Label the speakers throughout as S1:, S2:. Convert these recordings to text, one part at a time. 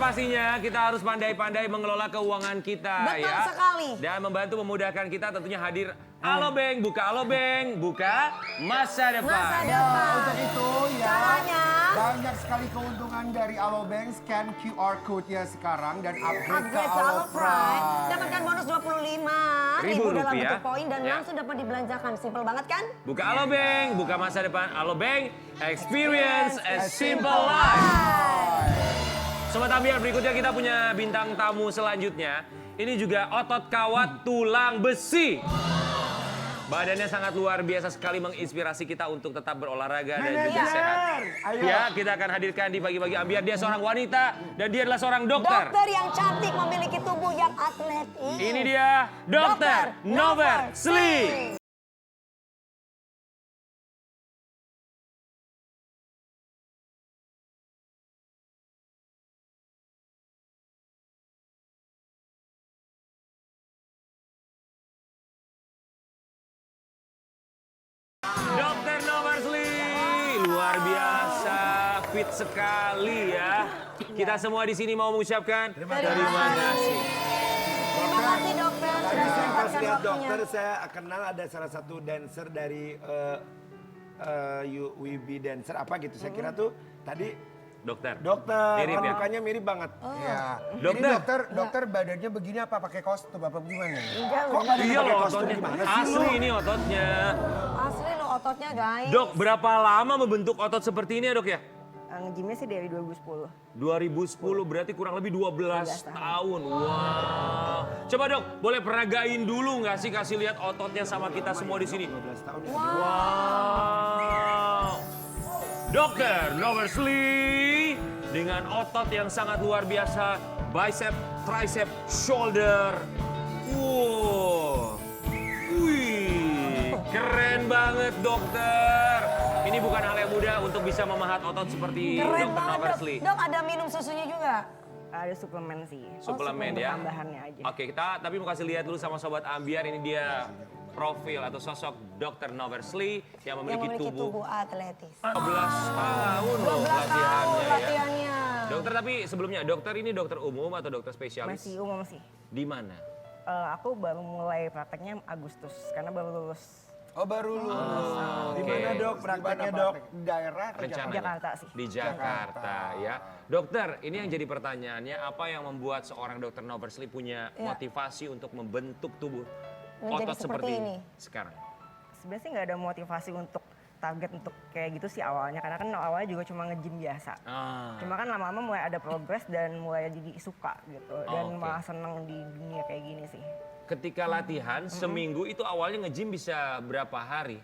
S1: pastinya kita harus pandai-pandai mengelola keuangan kita.
S2: Betul
S1: ya.
S2: sekali.
S1: Dan membantu memudahkan kita tentunya hadir Alobank, buka masa depan.
S2: Masa
S3: Ya,
S2: depan.
S3: untuk itu ya.
S2: Caranya?
S3: Banyak sekali keuntungan dari Alobank. Scan QR code-nya sekarang dan upgrade ke
S2: Upgrade ke Alo Prime.
S3: Prime.
S2: Dapatkan bonus 25
S1: Ribu
S2: ribu dalam
S1: rupiah.
S2: bentuk poin dan
S1: Ya.
S2: langsung dapat dibelanjakan. Simpel banget kan?
S1: Buka Alobank, buka masa depan. Alobank, experience a simple life. Sobat Ambiar, berikutnya kita punya bintang tamu selanjutnya. Ini juga otot kawat tulang besi. Badannya sangat luar biasa sekali menginspirasi kita untuk tetap berolahraga dan juga sehat.
S3: Ayo.
S1: Ya, kita akan hadirkan di pagi-pagi Ambiar. Dia seorang wanita dan dia adalah seorang dokter.
S2: Dokter yang cantik memiliki tubuh yang atletis.
S1: Ini dia, Dokter Nover Sli. Dokter Noversli, luar biasa, fit sekali ya. Kita semua di sini mau mengucapkan terima kasih.
S2: Terima kasih dokter
S4: Tadi
S2: sudah
S4: saya pas
S2: menyempatkan
S4: lihat
S2: waktunya.
S4: dokter, saya kenal ada salah satu dancer dari UWB dancer apa gitu. Saya kira tuh tadi
S1: Dokter.
S4: dokter,
S1: Mirip
S4: kan
S1: ya?
S4: mukanya mirip banget.
S3: Ya.
S1: Dokter.
S3: Ini dokter badannya begini apa pakai kostum apa gimana?
S2: Enggak,
S4: Kok
S2: enggak.
S1: Iya
S4: pakai
S1: loh
S4: kostum
S1: ototnya.
S4: gimana sih
S1: Asli
S4: lu?
S1: ini ototnya.
S2: Asli lo ototnya guys.
S1: Dok, berapa lama membentuk otot seperti ini ya dok ya?
S5: Nge-gymnya sih dari 2010.
S1: 2010 berarti kurang lebih 12 tahun. Wow. Coba dok, boleh peragain dulu nggak sih kasih lihat ototnya sama kita semua di sini?
S4: 12 tahun ya.
S1: Wow. Dokter Noversli dengan otot yang sangat luar biasa, bicep, tricep, shoulder. Wow. Wih, keren banget dokter. Ini bukan hal yang mudah untuk bisa memahat otot seperti
S2: Keren
S1: Dokter
S2: banget dok.
S1: Noversli.
S2: Dok ada minum susunya juga.
S5: Ada suplemen sih.
S1: Suplemen
S5: Untuk
S1: ya.
S5: tambahannya aja.
S1: Oke, kita tapi mau kasih lihat dulu sama sobat Ambiar, ini dia profil atau sosok Dokter Noversli yang
S2: Yang
S1: memiliki
S2: memiliki
S1: tubuh
S2: tubuh atletis.
S1: 12 tahun loh
S2: 12 tahun
S1: latihannya ya.
S2: latihannya.
S1: Dokter tapi sebelumnya dokter ini dokter umum atau dokter spesialis?
S5: Masih umum sih.
S1: Di mana?
S5: Aku baru mulai prakteknya Agustus karena baru lulus.
S3: Oh baru lulus.
S4: Di
S1: Oke.
S4: mana dok prakteknya dok?
S3: Daerah atau
S1: Rencananya?
S5: Jakarta sih.
S1: Di Jakarta ya. Dokter, ini yang jadi pertanyaannya, apa yang membuat seorang dokter Noversli punya
S2: Ya.
S1: motivasi untuk membentuk tubuh
S2: Menjadi
S1: otot
S2: seperti
S1: seperti
S2: ini?
S1: sekarang?
S5: Sebenarnya sih nggak ada motivasi untuk target untuk kayak gitu sih awalnya karena kan awalnya juga cuma nge-gym biasa.
S1: Ah.
S5: Cuma kan lama-lama mulai ada progres dan mulai jadi suka gitu dan
S1: Oke.
S5: malah seneng di dunia kayak gini sih.
S1: Ketika latihan seminggu itu awalnya nge-gym bisa berapa hari?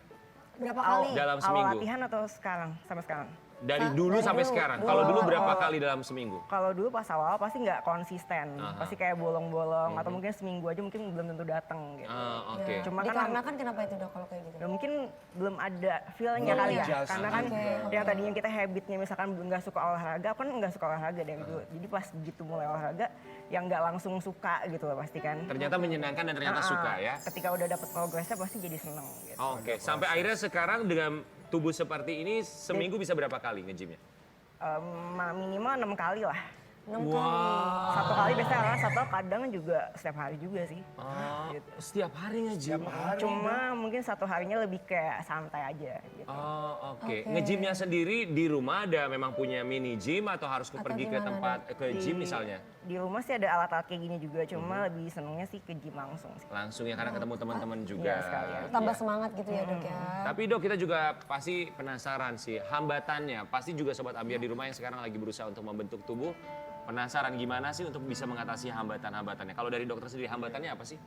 S2: Berapa kali?
S1: Dalam
S5: Awal
S1: seminggu?
S5: latihan atau sekarang sampai sekarang?
S1: Dari dulu
S2: dari
S1: sampai
S2: dulu.
S1: sekarang.
S2: Dulu.
S1: Kalau dulu berapa
S5: Oh.
S1: kali dalam seminggu?
S5: Kalau dulu pas awal pasti nggak konsisten,
S1: Aha.
S5: pasti kayak bolong-bolong atau mungkin seminggu aja mungkin belum tentu datang gitu.
S1: Ah, oke.
S2: Ya.
S5: Cuma kan
S2: Dikarenakan kenapa itu dok kalau kayak gitu?
S5: Ya mungkin belum ada feelnya
S2: Belum
S5: kali ya,
S3: adjust.
S5: karena kan
S2: Oke,
S5: yang
S2: oke.
S5: tadinya kita habitnya misalkan belum nggak suka olahraga, aku kan nggak suka olahraga dari dulu. Jadi pas begitu mulai olahraga, yang nggak langsung suka gitu loh pasti kan.
S1: Ternyata menyenangkan dan ternyata
S5: Ah,
S1: suka ya.
S5: Ketika udah dapet progresnya pasti jadi seneng gitu.
S1: Oke, sampai akhirnya sekarang dengan tubuh seperti ini seminggu bisa berapa kali nge-gymnya?
S5: Minimal 6 kali lah.
S2: 6 kali.
S5: Satu kali biasanya satu kadang juga setiap hari juga sih.
S1: Oh,
S5: Gitu.
S1: setiap hari nge-gym?
S5: Cuma mungkin satu harinya lebih kayak santai aja gitu.
S1: Oh, oke.
S2: Oke.
S1: Nge-gymnya sendiri di rumah ada memang punya mini gym atau harus
S2: Atau
S1: pergi ke
S2: gimana,
S1: tempat ke gym misalnya?
S5: Di rumah sih ada alat-alat kayak gini juga, cuma lebih senengnya sih ke gym langsung sih.
S1: Langsung ya karena ketemu teman-teman juga.
S5: Iya, sekalian.
S2: Tambah semangat gitu ya dok ya.
S1: Tapi dok kita juga pasti penasaran sih hambatannya. Pasti juga sobat Ambiar di rumah yang sekarang lagi berusaha untuk membentuk tubuh. Penasaran gimana sih untuk bisa mengatasi hambatan-hambatannya. Kalau dari dokter sendiri hambatannya apa sih?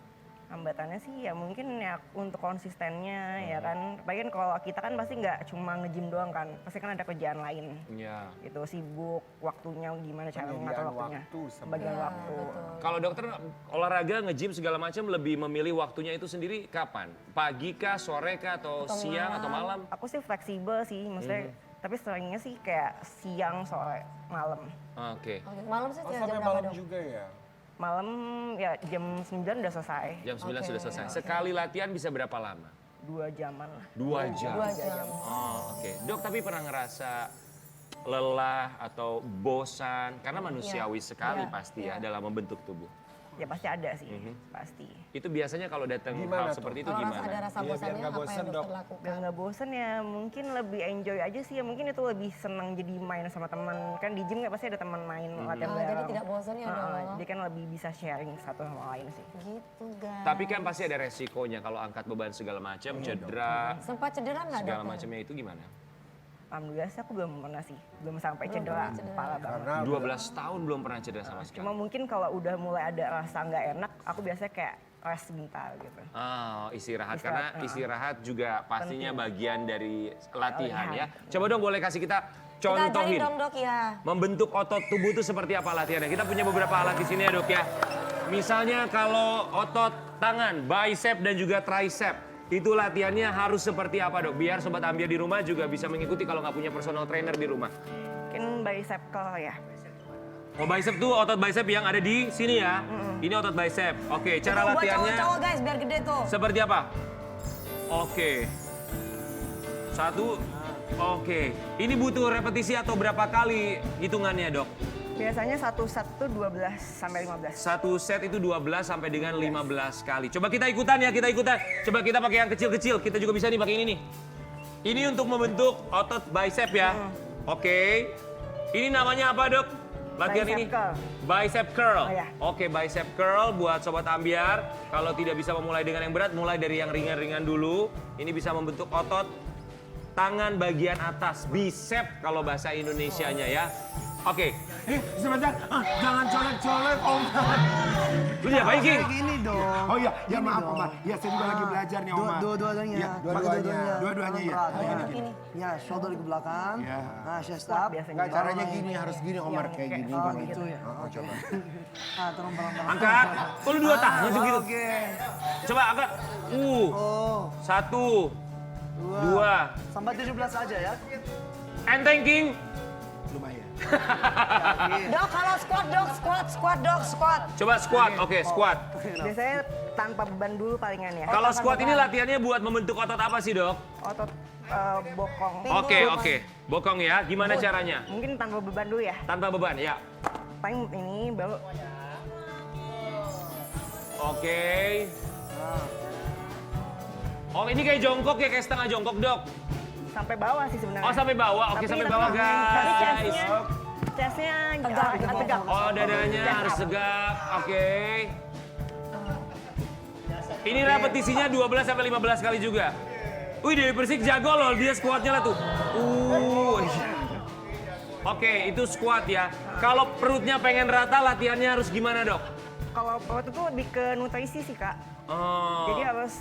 S5: Hambatannya sih ya mungkin ya untuk konsistennya ya kan. Apalagi kan kalau kita kan pasti nggak cuma nge-gym doang kan, pasti kan ada kerjaan lain.
S1: Iya.
S5: Gitu sibuk, waktunya gimana cara
S3: Pembagian
S5: mengatur waktunya.
S3: waktu sama-
S5: Bagian
S2: Ya,
S5: waktu.
S2: betul.
S1: Kalau dokter olahraga, nge-gym segala macam lebih memilih waktunya itu sendiri kapan? Pagi kah, sore kah, atau siang atau malam?
S5: Aku sih fleksibel sih, maksudnya tapi seringnya sih kayak siang, sore, malam.
S1: Oke.
S2: Oke, malam sih
S3: Oh,
S2: jam
S3: sampai
S2: berapa
S3: malam
S2: dok?
S3: juga ya?
S5: Malam ya jam 9 udah selesai.
S1: Jam 9
S2: Oke.
S1: sudah selesai. Sekali latihan bisa berapa lama?
S5: 2 jaman lah.
S1: 2 jam.
S2: 2 jam.
S1: Oh, oke. Dok, tapi pernah ngerasa lelah atau bosan? Karena manusiawi sekali
S2: Iya,
S1: pasti ya dalam membentuk tubuh.
S5: Ya pasti ada sih, pasti.
S1: Itu biasanya kalau datang
S3: Gimana
S1: hal
S3: tuh?
S1: seperti itu
S2: Kalau ada
S1: gimana?
S2: rasa
S4: Iya, biar
S2: bosannya
S4: nggak
S2: apa
S4: bosan,
S2: yang dokter
S4: Dok.
S2: lakukan?
S5: Biar nggak bosen ya mungkin lebih enjoy aja sih ya, mungkin itu lebih senang jadi main sama teman. Kan di gym nggak pasti ada teman main latihan
S2: jadi
S5: bareng.
S2: tidak bosan ya, Dok?
S5: Jadi kan lebih bisa sharing satu sama lain sih.
S2: Gitu guys.
S1: Tapi kan pasti ada resikonya kalau angkat beban segala macam, cedera,
S2: Sempat cedera nggak
S1: segala
S2: dokter?
S1: macamnya itu gimana?
S5: Alhamdulillah sih aku belum pernah sih, belum sampai cedera kepala banget.
S3: Karena
S1: 12 tahun belum pernah cedera sama sekali.
S5: Cuma mungkin kalau udah mulai ada rasa nggak enak, aku biasanya kayak rest sebentar gitu.
S1: Oh, istirahat.
S5: Istirahat,
S1: Karena istirahat juga pastinya bagian dari latihan ya.
S5: Latihan.
S1: Coba dong boleh kasih kita
S2: Kita ajarin
S1: contohin.
S2: dong dok ya.
S1: Membentuk otot tubuh itu seperti apa latihannya? Kita punya beberapa alat di sini ya dok ya. Misalnya kalau otot tangan, bicep dan juga tricep. Itu latihannya harus seperti apa dok? Biar Sobat Ambiar di rumah juga bisa mengikuti kalau nggak punya personal trainer di rumah.
S5: Mungkin bicep curl ya.
S1: Oh bicep tuh otot bicep yang ada di sini ya. Ini otot bicep. Oke, cara
S2: Itu buat
S1: latihannya
S2: cowok-cowok guys biar gede tuh.
S1: seperti apa? Oke. Satu. Oke. Ini butuh repetisi atau berapa kali hitungannya dok?
S5: Biasanya satu set tuh 12 sampai 15.
S1: Satu set itu 12 sampai dengan 15 kali. Coba kita ikutan ya, kita ikutan. Coba kita pakai yang kecil-kecil. Kita juga bisa nih pakai ini nih. Ini untuk membentuk otot bicep ya. Oke. Ini namanya apa dok? Latihan
S5: Bicep
S1: ini?
S5: curl.
S1: Bicep curl.
S5: Oh, ya.
S1: Oke, bicep curl buat Sobat Ambiar. Kalau tidak bisa memulai dengan yang berat, mulai dari yang ringan-ringan dulu. Ini bisa membentuk otot tangan bagian atas. Bicep kalau bahasa Indonesianya ya. Oke.
S4: Sebentar, jangan colek-colek Om.
S1: Lu diapain King?
S6: Gini dong.
S4: Oh iya, ya
S6: Gini
S4: maaf
S6: dong.
S4: Omar. Ya saya juga lagi belajar nih Omar.
S6: Dua-duanya.
S4: Ya, dua-duanya ya.
S6: Berat.
S2: Gini.
S6: Ya, shoulder ke belakang.
S4: Ya.
S6: Nah, chest
S5: Squat
S6: up.
S5: biasanya.
S3: Nggak, caranya gini, harus gini Omar kayak gini.
S6: Oh
S3: gini.
S6: gitu ya.
S3: Oh, coba.
S6: Nah, turun pelan-pelan.
S1: Angkat. Oh, lu 2 tangan sih gitu.
S6: Oke.
S1: Coba angkat.
S6: Oh,
S1: 1, 2.
S6: sampai 17 aja ya.
S1: Enteng King.
S4: Lumayan.
S2: Dok kalau squat dok, squat dok, squat.
S1: Coba squat. Oke, squat.
S5: Biasanya tanpa beban dulu palingan ya.
S1: Kalau squat ini latihannya buat membentuk otot apa sih, Dok?
S5: Otot bokong.
S1: Oke. Bokong ya. Gimana caranya?
S5: Mungkin tanpa beban dulu ya.
S1: Tanpa beban, ya.
S5: Paling ini baru
S1: Oke. Oh, ini kayak jongkok ya, kayak setengah jongkok, Dok.
S5: sampai bawah sih sebenarnya.
S1: Oh, sampai bawah. Oke,
S5: Tapi
S1: sampai
S5: tapi-
S1: bawah,
S5: Tapi
S1: guys.
S5: chestnya
S2: Tegak,
S5: tegak.
S1: Oh, dadanya
S5: Chest
S1: harus
S5: up.
S1: tegak. Oke. Ini repetisinya 12 sampai 15 kali juga. Wih, Dewi Persik jago loh, dia squatnya lah tuh. Oke, itu squat ya. Kalau perutnya pengen rata, latihannya harus gimana, Dok?
S5: Kalau perut itu lebih ke nutrisi sih kak.
S1: Oh,
S5: Jadi harus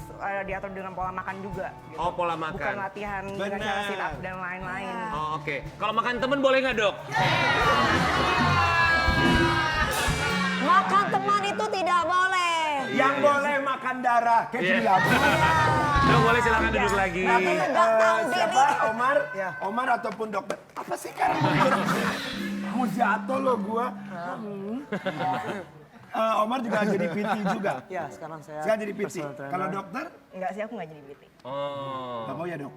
S5: diatur dengan pola makan juga. Gitu.
S1: oh pola
S5: Bukan
S1: makan.
S5: latihan dengan cara sit up dan lain-lain.
S1: Oh, oke. Kalau makan temen boleh nggak, Dok?
S2: Makan teman itu tidak boleh.
S4: Yang boleh makan darah. Kayak
S1: Iya.
S4: gila.
S1: Dok, boleh silakan duduk lagi.
S2: Tapi nggak tahu
S4: Siapa?
S2: diri.
S4: Omar? Omar ataupun dokter? Apa sih kan? Mau jatuh lo gua. Omar juga jadi PT juga.
S6: Ya, sekarang saya
S4: Sekarang jadi PT.
S6: personal trainer.
S4: Kalau dokter?
S5: Enggak sih, aku nggak jadi PT.
S1: Oh.
S4: Nggak mau ya dok?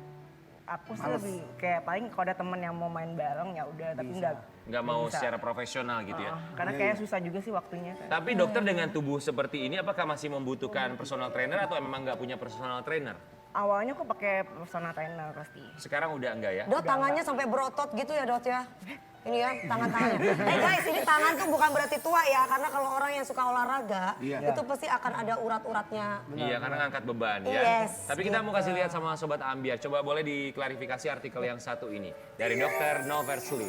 S5: Aku sih lebih kayak paling kalau ada temen yang mau main bareng ya udah, tapi nggak
S1: Nggak mau
S5: bisa.
S1: secara profesional gitu ya.
S5: Karena kayak susah juga sih waktunya. Kan.
S1: Tapi dokter dengan tubuh seperti ini apakah masih membutuhkan personal trainer atau memang nggak punya personal trainer?
S5: Awalnya aku pakai personal trainer pasti.
S1: Sekarang udah enggak ya?
S2: Dot tangannya sampai berotot gitu ya Dot ya. Ini ya tangan-tangannya. Guys, ini tangan tuh bukan berarti tua ya, karena kalau orang yang suka olahraga itu pasti akan ada urat-uratnya.
S1: Iya, karena ngangkat beban ya.
S2: Yes,
S1: Tapi kita mau kasih lihat sama Sobat Ambiar. Coba boleh diklarifikasi artikel yang satu ini. Dari dokter Noversli.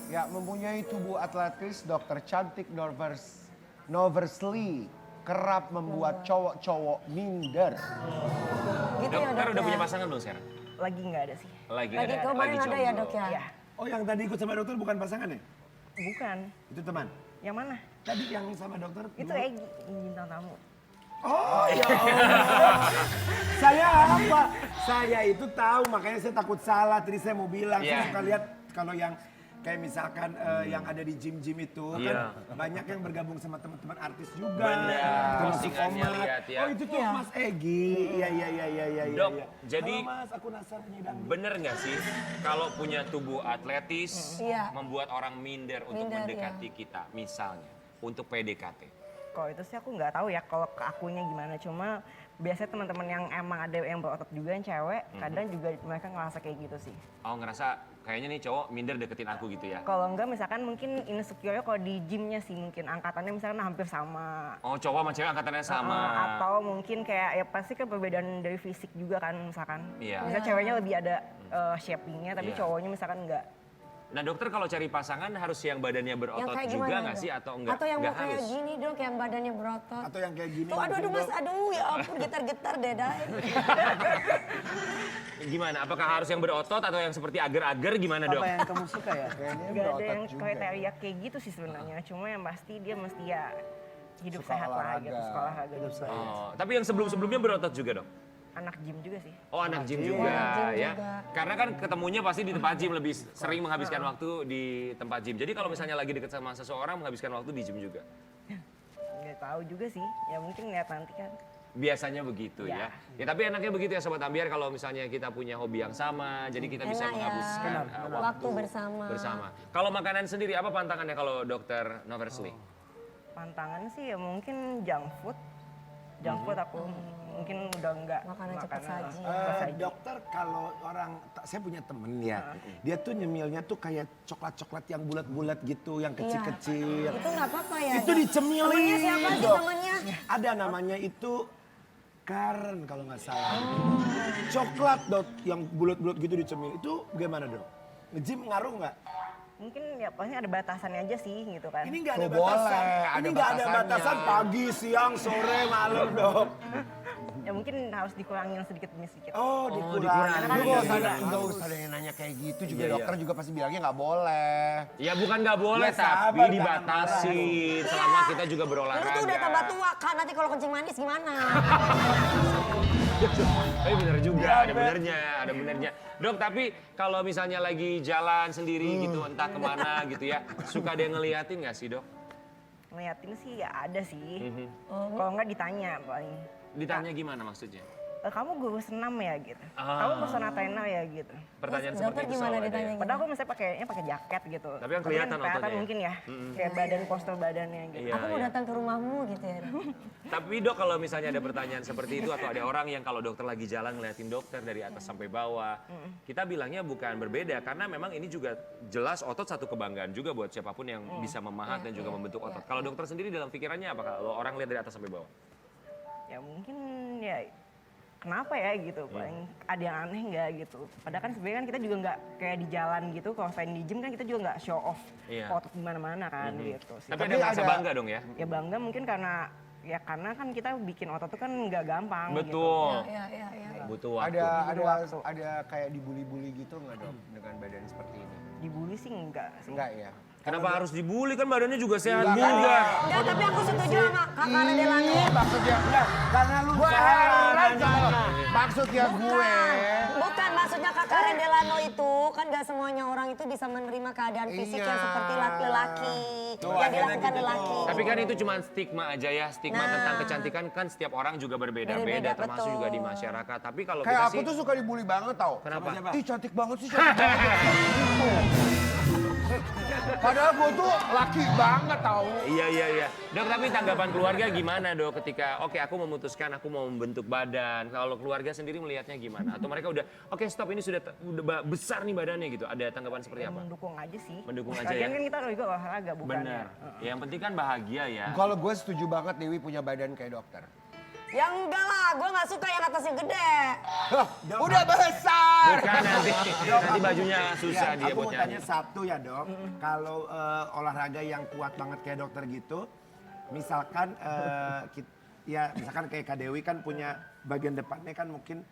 S3: Ya, mempunyai tubuh atletis, dokter cantik Noversli kerap membuat cowok-cowok minder.
S2: Gitu ya
S1: Dokter
S2: Dok
S1: udah
S2: ya.
S1: punya pasangan belum sekarang?
S5: Lagi nggak ada sih.
S1: Lagi
S2: Lagi kemarin ada ya
S1: jomblo.
S2: Dok ya.
S5: Iya.
S4: Oh yang tadi ikut sama dokter bukan pasangan ya?
S5: Bukan.
S4: Itu teman?
S5: Yang mana?
S4: Tadi yang sama dokter?
S5: Itu
S4: dulu?
S5: Egi, bintang tamu.
S4: Oh ya Allah. Saya apa? Saya itu tahu makanya saya takut salah. Tadi saya mau bilang,
S1: Iya.
S4: saya suka lihat kalau yang kayak misalkan yang ada di gym-gym itu
S1: Iya.
S4: kan banyak yang bergabung sama teman-teman artis juga.
S1: Bener,
S4: Termasuk
S1: postingannya
S4: Komar.
S1: lihat ya.
S4: Oh itu tuh Mas Egi. Iya.
S1: Dok,
S4: iya.
S1: jadi
S4: Halo, Mas, aku Nasar penyidang.
S1: bener nggak sih kalau punya tubuh atletis
S2: Iya.
S1: membuat orang minder untuk
S2: Minder,
S1: mendekati kita, misalnya untuk PDKT?
S5: Kalau itu sih aku nggak tahu ya kalau ke akunya gimana. Cuma biasanya teman-teman yang emang ada yang berotot juga yang cewek, kadang juga mereka ngerasa kayak gitu sih.
S1: Oh ngerasa kayaknya nih cowok minder deketin aku gitu ya?
S5: Kalau enggak misalkan mungkin insecure kalau di gymnya sih mungkin angkatannya misalkan hampir sama.
S1: Oh cowok sama cewek angkatannya sama.
S5: Atau mungkin kayak ya pasti kan perbedaan dari fisik juga kan misalkan.
S1: Iya.
S5: Misalnya ceweknya lebih ada shapingnya tapi
S1: Iya.
S5: cowoknya misalkan enggak.
S1: Nah dokter kalau cari pasangan harus yang badannya
S2: Yang
S1: berotot
S2: kayak
S1: juga
S2: gimana
S1: nggak
S2: dok?
S1: sih atau enggak?
S2: Atau yang
S1: Nggak
S2: mau kayak
S1: harus.
S2: gini dok, yang badannya berotot.
S4: Atau yang kayak gini.
S2: Tuh aduh
S4: mungkin,
S2: mas,
S4: Dok.
S2: aduh ya ampun getar-getar deh Day.
S1: Gimana? Apakah harus yang berotot atau yang seperti agar-agar gimana dok?
S6: Apa yang kamu suka ya?
S4: Kayaknya
S5: Enggak ada
S4: berotot
S5: yang
S4: juga.
S5: kriteria kayak gitu sih sebenarnya. Cuma yang pasti dia mesti ya hidup
S4: Suka
S5: sehat lah
S4: olahraga.
S5: gitu, sekolah olahraga juga.
S1: Oh, tapi yang sebelum-sebelumnya berotot juga dok?
S5: Anak gym juga sih.
S1: Oh anak gym juga
S2: gym
S1: ya.
S2: juga.
S1: Karena kan ketemunya pasti di tempat gym, lebih sering menghabiskan waktu di tempat gym. Jadi kalau misalnya lagi deket sama seseorang menghabiskan waktu di gym juga.
S5: Nggak tahu juga sih. Ya mungkin lihat nanti kan.
S1: Biasanya begitu ya. Ya tapi enaknya begitu ya Sobat Ambiar kalau misalnya kita punya hobi yang sama, jadi kita bisa
S2: Enak ya.
S1: menghabiskan
S2: Waktu bersama.
S1: Kalau makanan sendiri apa pantangannya kalau Dokter Noversli?
S5: Pantangan sih ya mungkin junk food. Junk food aku mungkin udah enggak
S2: Makanan cepat saji.
S4: Dokter kalau saya punya temen ya, dia tuh nyemilnya tuh kayak coklat-coklat yang bulat-bulat gitu, yang kecil-kecil.
S2: Itu nggak apa-apa ya.
S4: Itu
S2: Dok?
S4: dicemilin.
S2: Temennya siapa sih
S4: Dok.
S2: temennya?
S4: Ada namanya itu Karen kalau nggak salah. Coklat dok yang bulat-bulat gitu dicemil. Itu gimana dok? Nge-gym ngaruh nggak?
S5: mungkin ya pasti ada batasannya aja sih gitu kan.
S4: Ini nggak ada
S3: Oh,
S4: batasan.
S3: boleh, ada
S4: Ini nggak ada
S3: batasannya.
S4: batasan pagi, siang, sore, malam dok.
S5: Ya mungkin harus dikurangin sedikit demi sedikit.
S4: Oh,
S1: dikurangi.
S4: dikurangi.
S5: Kan
S3: Lu
S5: juga
S3: nggak usah ada yang nanya kayak gitu juga,
S1: Iya,
S3: dokter
S1: iya.
S3: juga pasti bilangnya nggak boleh.
S1: Ya bukan nggak boleh,
S4: Ya, sabar,
S1: tapi
S4: jangan
S1: dibatasi selama kita juga
S2: Lu
S1: berolahraga.
S2: tuh udah tambah tua kan, nanti kalau kencing manis gimana?
S1: Tapi bener juga, ada benernya. Dok, tapi kalau misalnya lagi jalan sendiri gitu, entah kemana gitu ya, suka ada yang ngeliatin nggak sih dok?
S5: Ngeliatin sih ya ada sih. Kalau nggak ditanya paling.
S1: Ditanya gimana maksudnya?
S5: Kamu guru senam ya gitu.
S1: Ah.
S5: Kamu personal trainer ya gitu.
S1: Pertanyaan
S2: Terus
S1: seperti
S2: dokter
S1: itu
S2: gimana
S1: selalu ada
S2: ditanya
S1: ya?
S2: gitu?
S5: Padahal aku misalnya pakai jaket gitu.
S1: Tapi kan kelihatan
S5: kan
S1: ototnya ya?
S5: mungkin ya. Kayak badan postur badannya gitu.
S1: Iya,
S2: Aku mau
S1: iya.
S2: datang ke rumahmu gitu ya.
S1: Tapi dok kalau misalnya ada pertanyaan seperti itu atau ada orang yang kalau dokter lagi jalan ngeliatin dokter dari atas sampai bawah, kita bilangnya bukan berbeda karena memang ini juga jelas otot satu kebanggaan juga buat siapapun yang bisa memahat dan juga membentuk otot. Kalau dokter sendiri dalam pikirannya apa kalau orang lihat dari atas sampai bawah?
S5: Ya mungkin ya kenapa ya gitu, paling ada yang aneh nggak gitu. Padahal kan sebenarnya kan kita juga nggak kayak di jalan gitu, kalau selain di gym kan kita juga nggak show off
S1: Iya.
S5: otot di mana-mana kan gitu sih.
S1: Tapi ada merasa bangga dong ya?
S5: Ya bangga mungkin karena kan kita bikin otot tuh kan nggak gampang gitu.
S1: Betul.
S2: Iya.
S1: Butuh waktu.
S3: Ada kayak dibully-bully gitu nggak dok dengan badan seperti ini?
S5: Dibully sih enggak sih.
S3: Enggak ya?
S1: Kenapa harus dibully kan badannya juga sehat
S3: Enggak,
S1: juga.
S2: Enggak, tapi aku setuju sama Kak Karen Delano.
S3: Maksudnya enggak, karena lu
S4: Gue heran sama
S3: maksudnya gue.
S2: Bukan, maksudnya Kak Karen Delano itu kan gak semuanya orang itu bisa menerima keadaan fisik
S3: Iya.
S2: yang seperti laki-laki.
S4: Tuh,
S2: Yang
S4: akhirnya
S2: dilakukan
S4: gitu
S2: lelaki.
S1: Tapi kan itu cuma stigma aja ya, stigma
S2: Nah.
S1: tentang kecantikan kan setiap orang juga berbeda-beda,
S2: Beda-beda,
S1: termasuk
S2: betul.
S1: juga di masyarakat. Tapi kalau
S3: Kayak
S1: kita
S3: aku
S1: sih,
S3: tuh suka dibully banget tau.
S1: kenapa?
S3: Ih cantik banget sih, cantik banget. Padahal gue tuh laki banget tau.
S1: Iya. Dok, tapi tanggapan keluarga gimana dok ketika, oke aku memutuskan aku mau membentuk badan. Kalau keluarga sendiri melihatnya gimana? Atau mereka udah, oke stop ini sudah besar nih badannya gitu. Ada tanggapan seperti
S5: Ya
S1: apa?
S5: mendukung aja sih.
S1: Mendukung aja
S5: Lagian
S1: ya?
S5: kan kita juga olahraga bukan
S1: Benar.
S5: ya.
S1: Ya, yang penting kan bahagia ya.
S3: Kalau gue setuju banget Dewi punya badan kayak dokter.
S2: Ya enggak lah, gue gak suka yang atasnya gede.
S3: Udah besar.
S1: Bukan nanti bajunya susah
S4: Ya,
S1: dia
S4: aku
S1: buat
S4: mau
S1: nyanyi.
S4: tanya satu ya dok, kalau olahraga yang kuat banget kayak dokter gitu, misalkan misalkan kayak Kak Dewi kan punya bagian depannya kan mungkin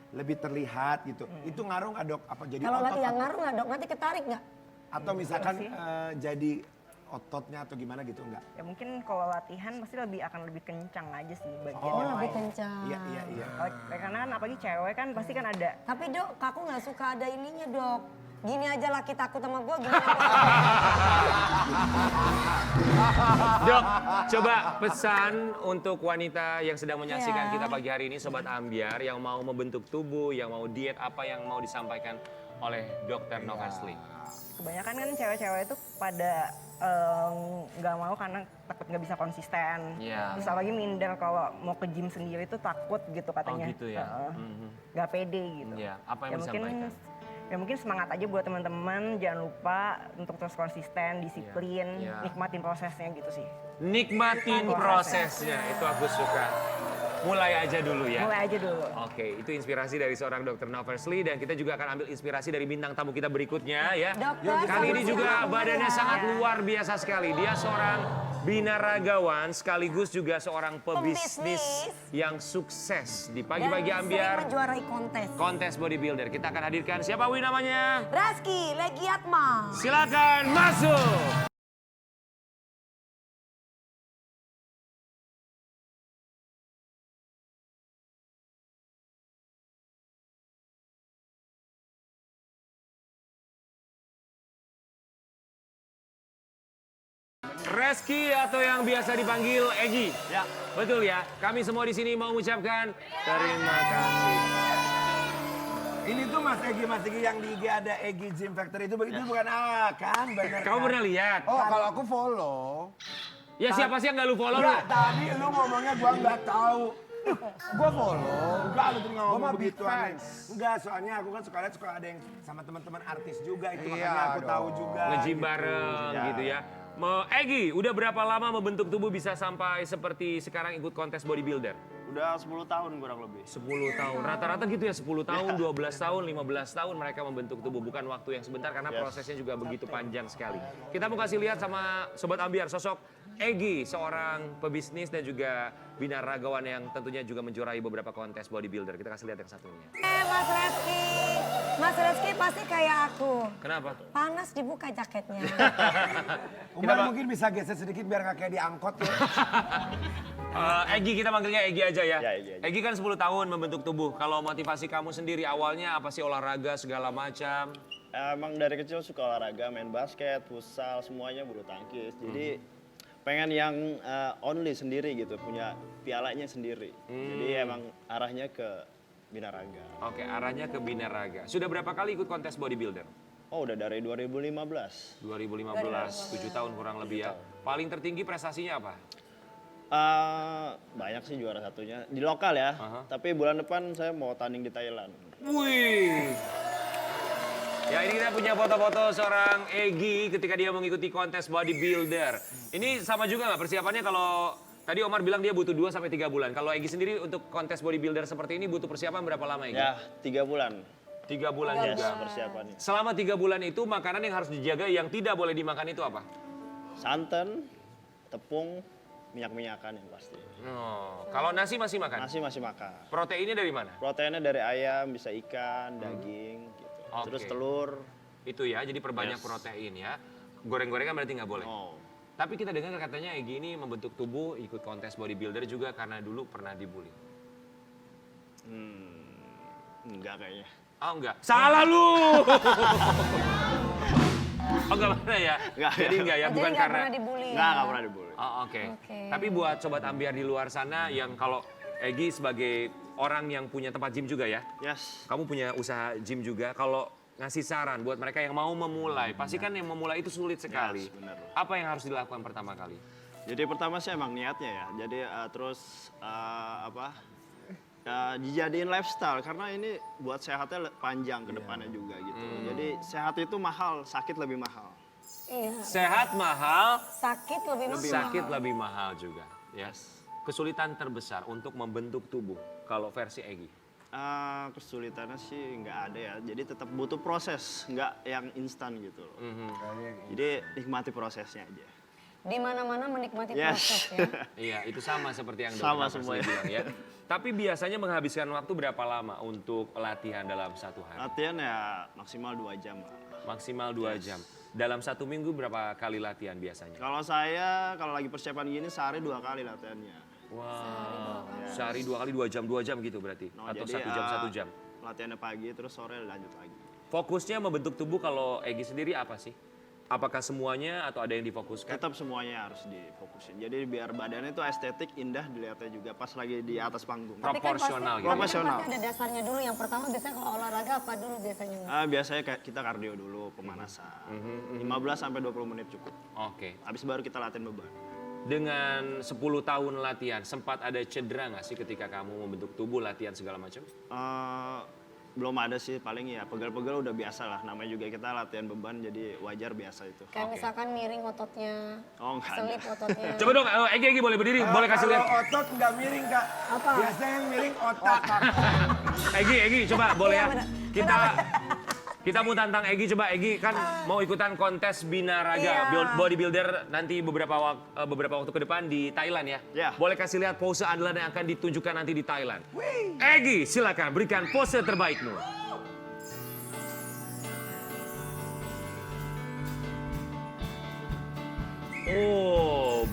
S4: lebih terlihat gitu. Itu ngaruh nggak dok? Apa jadi
S2: Kalau
S4: otot
S2: lagi yang ngaruh gak dok, nanti ketarik gak?
S4: atau misalkan jadi ototnya atau gimana gitu nggak?
S5: Ya mungkin kalau latihan pasti akan lebih kencang aja sih bagian
S2: Oh,
S5: yang
S2: lebih
S5: lain.
S2: kencang.
S4: Iya.
S5: Karena kan apalagi cewek kan pasti kan ada.
S2: Tapi dok, aku gak suka ada ininya dok. Gini aja laki takut sama gue, gimana?
S1: Dok, coba pesan untuk wanita yang sedang menyaksikan
S2: Ya.
S1: kita pagi hari ini, Sobat Ambiar, yang mau membentuk tubuh, yang mau diet, apa yang mau disampaikan oleh Dr. Noversli?
S5: Kebanyakan kan cewek-cewek itu pada nggak mau karena takut nggak bisa konsisten.
S1: Iya.
S5: Terus apalagi minder kalau mau ke gym sendiri itu takut gitu katanya.
S1: Oh gitu ya?
S5: Heeh.
S1: Mhm.
S5: Nggak pede gitu.
S1: Iya, apa yang
S5: mungkin,
S1: disampaikan?
S5: ya mungkin semangat aja buat teman-teman, jangan lupa untuk terus konsisten, disiplin,
S1: Iya.
S5: nikmatin prosesnya gitu sih.
S1: Nikmatin prosesnya, itu aku suka. Mulai aja dulu ya.
S5: Mulai aja dulu.
S1: Oke, itu inspirasi dari seorang Dr. Noversli dan kita juga akan ambil inspirasi dari bintang tamu kita berikutnya ya.
S2: Dokter,
S1: Kali ini
S2: sama
S1: juga
S2: siapa
S1: badannya
S2: ya?
S1: sangat luar biasa sekali. Dia seorang binaragawan sekaligus juga seorang pebisnis yang sukses di pagi-pagi
S2: Dan
S1: ambiar
S2: sering menjuarai kontes.
S1: kontes bodybuilder. Kita akan hadirkan siapa Wi namanya?
S2: Raski Legiatma.
S1: Silakan masuk. Reski atau yang biasa dipanggil Egi.
S6: Ya.
S1: Betul ya. Kami semua di sini mau mengucapkan terima kasih.
S4: Ini tuh Mas Egi yang di IG ada Egi Gym Factory itu begitu bukan kan? Bener
S1: Kamu
S4: kan?
S1: pernah lihat?
S3: Oh, kalau aku follow.
S1: Ya siapa sih yang nggak lu follow lu?
S4: Enggak, tadi lu ngomongnya gua nggak tahu.
S3: Gua follow.
S4: Enggak, lu tuh nggak
S3: Gua
S4: ngomong
S3: mah big
S4: begitu.
S3: fans.
S4: Enggak, soalnya aku kan suka lihat suka ada yang sama teman-teman artis juga itu
S3: Iya
S4: makanya aku tahu
S3: dong.
S4: juga.
S1: Nge-gym
S4: gitu.
S1: bareng
S4: Ya.
S1: gitu ya. Egi, udah berapa lama membentuk tubuh bisa sampai seperti sekarang ikut kontes bodybuilder?
S7: Udah 10 tahun kurang lebih.
S1: 10 tahun. Rata-rata gitu ya 10 tahun, 12 tahun, 15 tahun mereka membentuk tubuh. Bukan waktu yang sebentar karena prosesnya juga begitu panjang sekali. Kita mau kasih lihat sama Sobat Ambiar sosok Egi, seorang pebisnis dan juga binaragawan yang tentunya juga menjuarai beberapa kontes bodybuilder. Kita kasih lihat yang satunya.
S2: Mas Reski. Mas Reski pasti kayak aku.
S1: Kenapa?
S2: Panas dibuka jaketnya.
S4: Umar mungkin bisa geser sedikit biar nggak kayak diangkot ya.
S1: Egi, kita manggilnya Egi aja ya.
S7: Ya, Egi aja.
S1: Egi kan 10 tahun membentuk tubuh. Kalau motivasi kamu sendiri awalnya apa sih, olahraga segala macam?
S7: Emang dari kecil suka olahraga, main basket, futsal, semuanya bulu tangkis. Jadi pengen yang only sendiri gitu, punya pialanya sendiri. Jadi emang arahnya ke binaraga.
S1: Oke, arahnya ke binaraga. Sudah berapa kali ikut kontes bodybuilder?
S7: Oh udah dari 2015.
S1: 2015, 7 tahun kurang lebih ya. Paling tertinggi prestasinya apa?
S7: Banyak sih juara satunya di lokal ya. Tapi bulan depan saya mau tanding di Thailand.
S1: Wih. Ya ini kita punya foto-foto seorang Egi ketika dia mengikuti kontes bodybuilder. Ini sama juga nggak persiapannya kalau tadi Omar bilang dia butuh 2 sampai 3 bulan. Kalau Egi sendiri untuk kontes bodybuilder seperti ini butuh persiapan berapa lama Egi?
S7: Ya 3 bulan.
S1: 3 bulan
S7: Yes,
S1: juga.
S7: persiapannya.
S1: Selama 3 bulan itu makanan yang harus dijaga yang tidak boleh dimakan itu apa?
S7: Santan, tepung, minyak-minyakan yang pasti.
S1: Oh, kalau nasi masih makan?
S7: Nasi masih makan.
S1: Proteinnya dari mana?
S7: Proteinnya dari ayam, bisa ikan, daging, gitu.
S1: Oke.
S7: Terus telur.
S1: Itu ya, jadi perbanyak
S7: Yes.
S1: protein ya. Goreng-gorengan berarti nggak boleh.
S7: Oh,
S1: Tapi kita dengar katanya Egi ini membentuk tubuh ikut kontes bodybuilder juga karena dulu pernah dibully.
S7: enggak kayaknya.
S1: Oh enggak, salah lu. Oh enggak pernah ya?
S7: Enggak,
S1: Jadi enggak ya,
S2: Jadi
S1: bukan
S2: nggak
S1: karena.
S2: pernah dibully.
S7: Enggak pernah dibully.
S1: Oh oke.
S2: Oke.
S1: Tapi buat Sobat Ambiar di luar sana yang kalau Egi sebagai orang yang punya tempat gym juga ya.
S7: Yes.
S1: Kamu punya usaha gym juga, kalau ngasih saran buat mereka yang mau memulai, pasti kan yang memulai itu sulit sekali.
S7: Yes, benar.
S1: Apa yang harus dilakukan pertama kali?
S7: Jadi pertama sih emang niatnya ya. Jadi terus dijadiin lifestyle karena ini buat sehatnya panjang ke depannya juga gitu. Jadi sehat itu mahal, sakit lebih mahal.
S2: Iya.
S1: Sehat mahal,
S2: Sakit lebih mahal.
S1: sakit lebih mahal juga. Yes. Kesulitan terbesar untuk membentuk tubuh kalau versi Egi.
S7: Kesulitannya sih nggak ada ya. Jadi tetap butuh proses, nggak yang instan gitu loh. Jadi nikmati prosesnya aja.
S2: Di mana-mana menikmati
S7: Yes.
S2: proses ya.
S1: Iya, itu sama seperti yang
S7: Sama
S1: Dr. Noversli
S7: semuanya.
S1: bilang ya. Tapi biasanya menghabiskan waktu berapa lama untuk latihan dalam satu hari?
S7: Latihan ya maksimal 2 jam lah.
S1: Maksimal 2 jam. Dalam 1 minggu berapa kali latihan biasanya?
S7: Kalau saya kalau lagi persiapan gini sehari 2 kali latihannya.
S1: Wow, sehari 2 kali 2 jam gitu berarti?
S7: No,
S1: Atau
S7: jadi,
S1: 1 jam 1 jam?
S7: Latihannya pagi terus sore lanjut lagi.
S1: Fokusnya membentuk tubuh kalau Egy sendiri apa sih? Apakah semuanya atau ada yang difokuskan?
S7: Tetap semuanya harus difokusin. Jadi biar badannya itu estetik, indah dilihatnya juga pas lagi di atas panggung.
S2: Tapi kan
S1: Proporsional gitu.
S7: Proporsional.
S2: pasti ada dasarnya dulu. Yang pertama biasanya kalau olahraga apa dulu biasanya?
S7: Biasanya kayak kita kardio dulu, pemanasan. 15 sampai 20 menit cukup.
S1: Oke.
S7: Habis baru kita latihan beban.
S1: Dengan 10 tahun latihan, sempat ada cedera nggak sih ketika kamu membentuk tubuh latihan segala macam?
S7: Belum ada sih, paling ya pegel-pegel udah biasa lah. Namanya juga kita latihan beban, jadi wajar biasa itu.
S2: Kayak misalkan miring ototnya,
S7: Oh, nggak ada.
S2: selip ototnya.
S1: Coba dong, Egy boleh berdiri, boleh kasih lihat.
S4: Kalau otot nggak miring kak.
S2: Apa?
S4: Biasanya yang miring otak.
S1: Egy coba boleh ya.
S2: Iya, benar.
S1: Kita mau tantang Egy, coba Egy kan mau ikutan kontes binaraga
S2: Iya.
S1: bodybuilder nanti beberapa waktu ke depan di Thailand ya.
S7: Iya.
S1: Boleh kasih lihat pose andalan yang akan ditunjukkan nanti di Thailand. Egy, silakan berikan pose terbaikmu. Oh.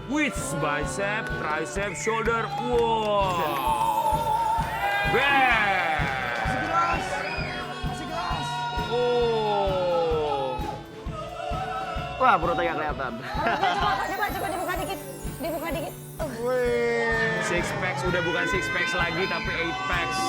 S1: Which bicep, tricep, shoulder. Wow.
S6: Masih keras.
S1: Oh.
S7: Wah, perutnya nggak kelihatan.
S2: Coba dibuka dikit. Dibuka dikit.
S1: Six packs udah bukan six packs lagi tapi eight packs.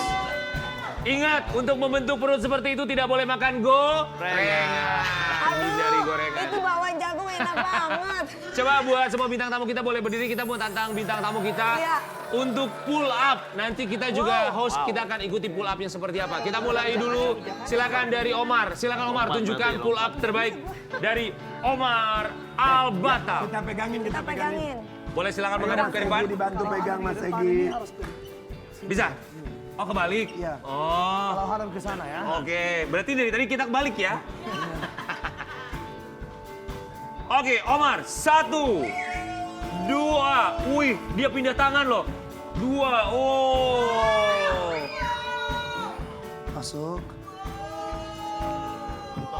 S1: Ingat, untuk membentuk perut seperti itu tidak boleh makan gorengan. Hindari gorengan.
S2: Itu bawang jagung enak banget.
S1: Coba buat semua bintang tamu kita boleh berdiri, kita mau tantang bintang tamu kita
S2: Iya.
S1: untuk pull up. Nanti kita juga host kita akan ikuti pull upnya seperti apa. Kita mulai dulu, silakan dari Omar. Silakan Omar tunjukkan pull up terbaik dari Omar Al-Batal.
S4: Kita pegangin, kita pegangin.
S1: Boleh silakan menghadap ke depan.
S4: Egy dibantu pegang Mas Egy.
S1: Bisa? Oh kebalik?
S6: Iya.
S1: Oh.
S6: Kalau hadap ke sana ya.
S1: Oke, berarti dari tadi kita kebalik ya. Oke, Omar, 1, 2, wih, dia pindah tangan loh. 2, oh.
S6: Masuk.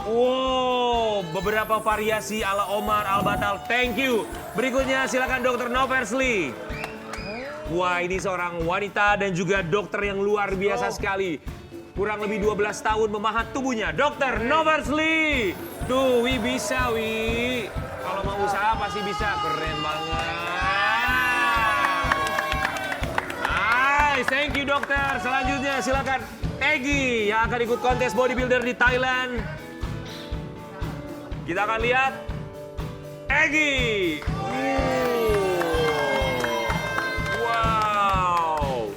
S1: Wow, beberapa variasi ala Omar Al-Batal, thank you. Berikutnya silakan Dr. Noversli. Wah, ini seorang wanita dan juga dokter yang luar biasa sekali. Kurang lebih 12 tahun memahat tubuhnya. Dr. Noversli. Tuh, Wi bisa, Wi. Kalau mau usaha pasti bisa. Keren banget. Nice, thank you dokter. Selanjutnya silakan Egy yang akan ikut kontes bodybuilder di Thailand. Kita akan lihat Egy. Wow.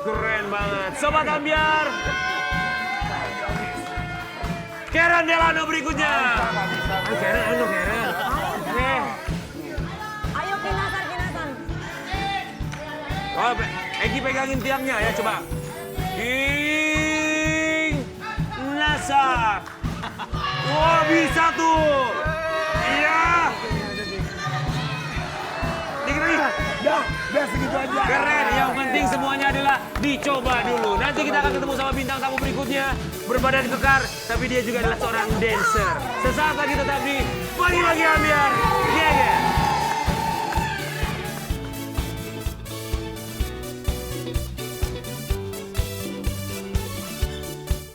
S1: Keren banget. Sobat Ambiar. Karen Delano berikutnya. Karen. Oke.
S2: Ayo kinasan.
S1: Oh, Egy pegangin tiangnya ya, coba. King Nasar. Wah, bisa tuh. Iya. Dikit lagi.
S4: Udah segitu aja.
S1: Keren, yang penting semuanya adalah dicoba dulu. Nanti kita akan ketemu sama bintang tamu berikutnya. Berbadan kekar, tapi dia juga adalah seorang dancer. Sesaat lagi tetap di Pagi-Pagi Ambiar.